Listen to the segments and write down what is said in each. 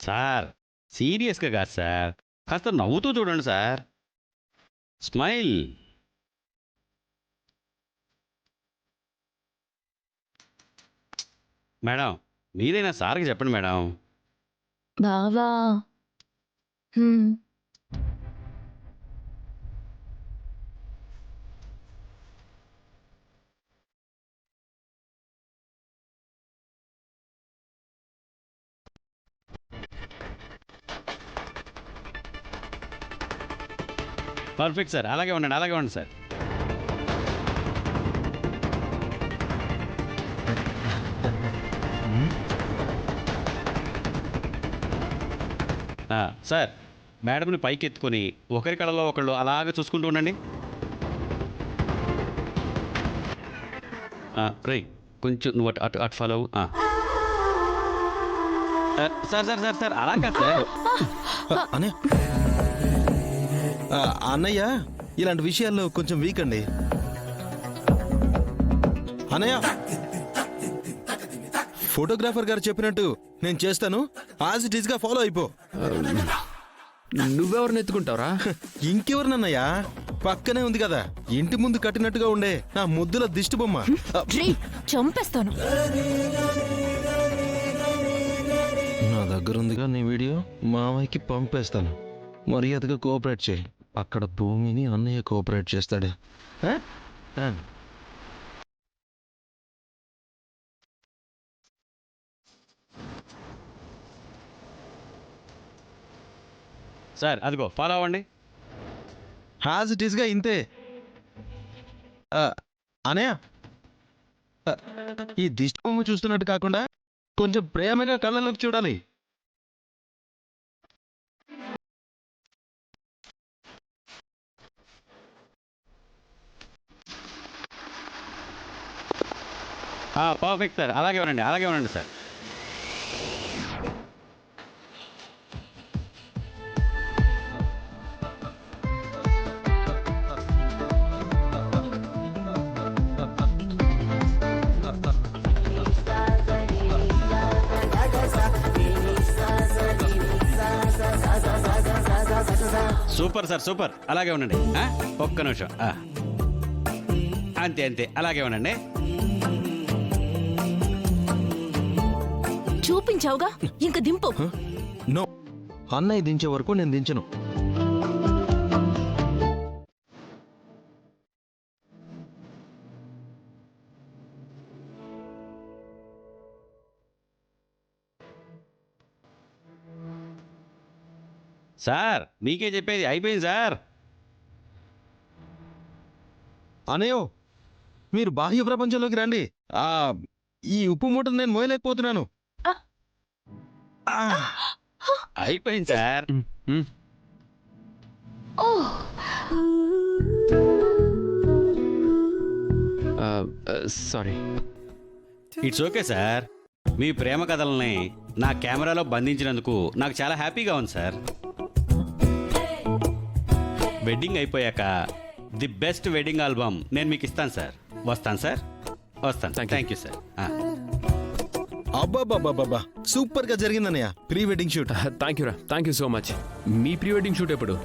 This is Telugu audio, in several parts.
సార్ సీరియస్గా కాదు సార్, కాస్త నవ్వుతూ చూడండి సార్. స్మైల్. మేడం మీరైనా సార్కి చెప్పండి మేడం. బావా పర్ఫెక్ట్ సార్, అలాగే ఉండండి, అలాగే ఉండండి సార్. సార్ మేడంని పైకి ఎత్తుకొని ఒకరి కళలో ఒకళ్ళు అలాగే చూసుకుంటూ ఉండండి. రై కొంచెం నువ్వు అటు అటు అటు ఫాలో అవ్వు. సార్ సార్ సార్ సార్ అలా కాదు సార్. అన్నయ్య ఇలాంటి విషయాల్లో కొంచెం వీక్ అండి. అన్నయ్య ఫోటోగ్రాఫర్ గారు చెప్పినట్టు నేను చేస్తాను, యాజ్ ఇట్ ఈస్ గా ఫాలో అయిపో. నువ్వెవరిని ఎత్తుకుంటావురా? ఇంకెవరినన్నయ్యా, పక్కనే ఉంది కదా ఇంటి ముందు కట్టినట్టుగా ఉండే నా ముద్దుల దిష్టి బొమ్మ. చంపేస్తాను. నా దగ్గర ఉందిగా నీ వీడియో, మామయ్యకి పంపేస్తాను. మర్యాదగా కోఆపరేట్ చేయి. అక్కడ భూమిని అన్నయ్య కోఆపరేట్ చేస్తాడే. సార్ అదిగో ఫాలో అవ్వండి. యాజ్ ఇట్ ఈస్గా ఇంతే. అనయ్య ఈ దిష్టి బొమ్మ చూస్తున్నట్టు కాకుండా కొంచెం ప్రేమగా కళ్ళలోకి చూడాలి. పర్ఫెక్ట్ సార్, అలాగే ఉండండి, అలాగే ఉండండి సార్. సూపర్ సార్, సూపర్, అలాగే ఉండండి. ఒక్క నిమిషం. అంతే అంతే, అలాగే ఉండండి. చూపించావుగా, ఇంక దింపు. నో, అన్నయ్య దించే వరకు నేను దించను. సార్ మీకే చెప్పేది, అయిపోయింది సార్. అనయ్యో మీరు బాహ్య ప్రపంచంలోకి రండి. ఈ ఉప్పు మూటను నేను మోయలేకపోతున్నాను. అయిపోయింది sir. Sorry. It's okay sir. మీ ప్రేమ కథలని నా కెమెరాలో బంధించినందుకు నాకు చాలా హ్యాపీగా ఉంది సార్. వెడ్డింగ్ అయిపోయాక ది బెస్ట్ వెడ్డింగ్ ఆల్బమ్ నేను మీకు ఇస్తాను సార్. వస్తాను సార్, వస్తాను. Thank you sir. అబ్బాబ్బాబ్బా, సూపర్ గా జరిగిందన్నయ్య pre wedding shoot. Thank you రా, థ్యాంక్ యూ సో మచ్. మీ ప్రీ వెడ్డింగ్ షూట్ ఎప్పుడు?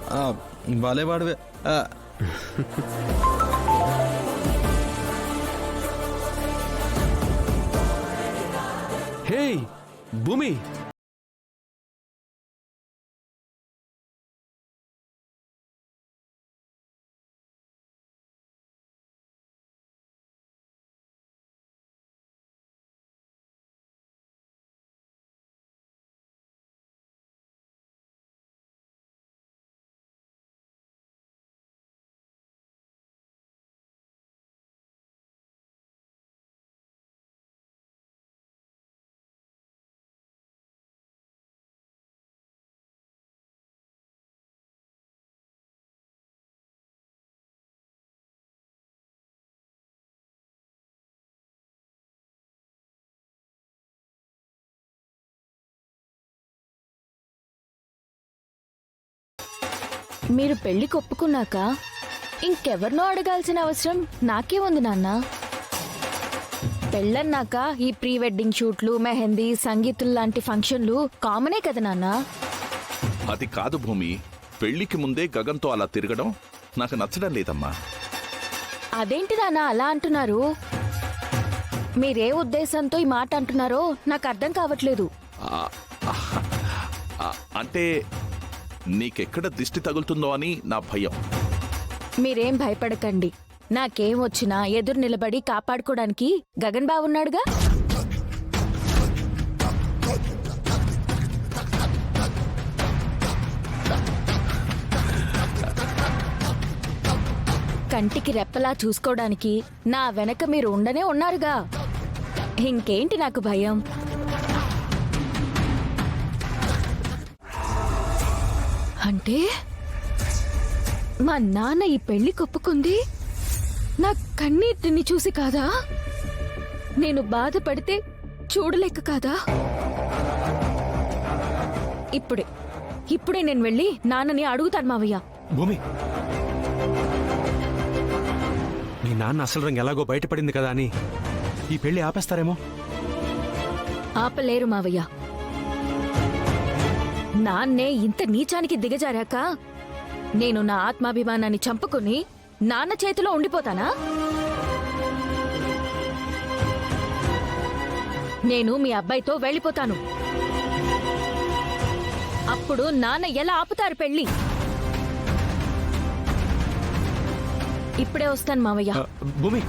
వాడవే. హే భూమి, మీరు పెళ్లికి ఒప్పుకున్నాక ఇంకెవరినో అడగాల్సిన అవసరం నాకే ఉంది నాన్న. పెళ్ళన్నాక ఈ ప్రీ వెడ్డింగ్ షూట్లు మెహందీ సంగీతులు లాంటి ఫంక్షన్లు కామనే కదా నాన్న. అది కాదు భూమి, పెళ్లికి ముందే గగన్తో అలా తిరగడం నాకు నచ్చడం లేదమ్మా. అదేంటి నాన్న అలా అంటున్నారు? మీరే ఉద్దేశంతో ఈ మాట అంటున్నారో నాకు అర్థం కావట్లేదు. అంటే నీకెక్కడ దిష్టి తగులుతుందో అని నా భయం. మీరేం భయపడకండి. నాకేం వచ్చినా ఎదురు నిలబడి కాపాడుకోవడానికి గగన్ బావున్నాడుగా. కంటికి రెప్పలా చూసుకోవడానికి నా వెనక మీరు ఉండనే ఉన్నారుగా. ఇంకేంటి నాకు భయం? అంటే మా నాన్న ఈ పెళ్లి కొప్పుకుంది నా కన్నీటిని చూసి కాదా? నేను బాధపడితే చూడలేక కాదా? ఇప్పుడే నేను వెళ్ళి నాన్నని అడుగుతాను మావయ్య. భూమి, మీ నాన్న అసలు రంగు ఎలాగో బయటపడింది కదా అని ఈ పెళ్లి ఆపేస్తారేమో. ఆపలేరు మావయ్య. నాన్నే ఇంత నీచానికి దిగజారాక నేను నా ఆత్మాభిమానాన్ని చంపుకుని నాన్న చేతిలో ఉండిపోతానా? నేను మీ అబ్బాయితో వెళ్ళిపోతాను. అప్పుడు నాన్న ఎలా ఆపుతారు పెళ్లి? ఇప్పుడే వస్తాను మావయ్య. భూమి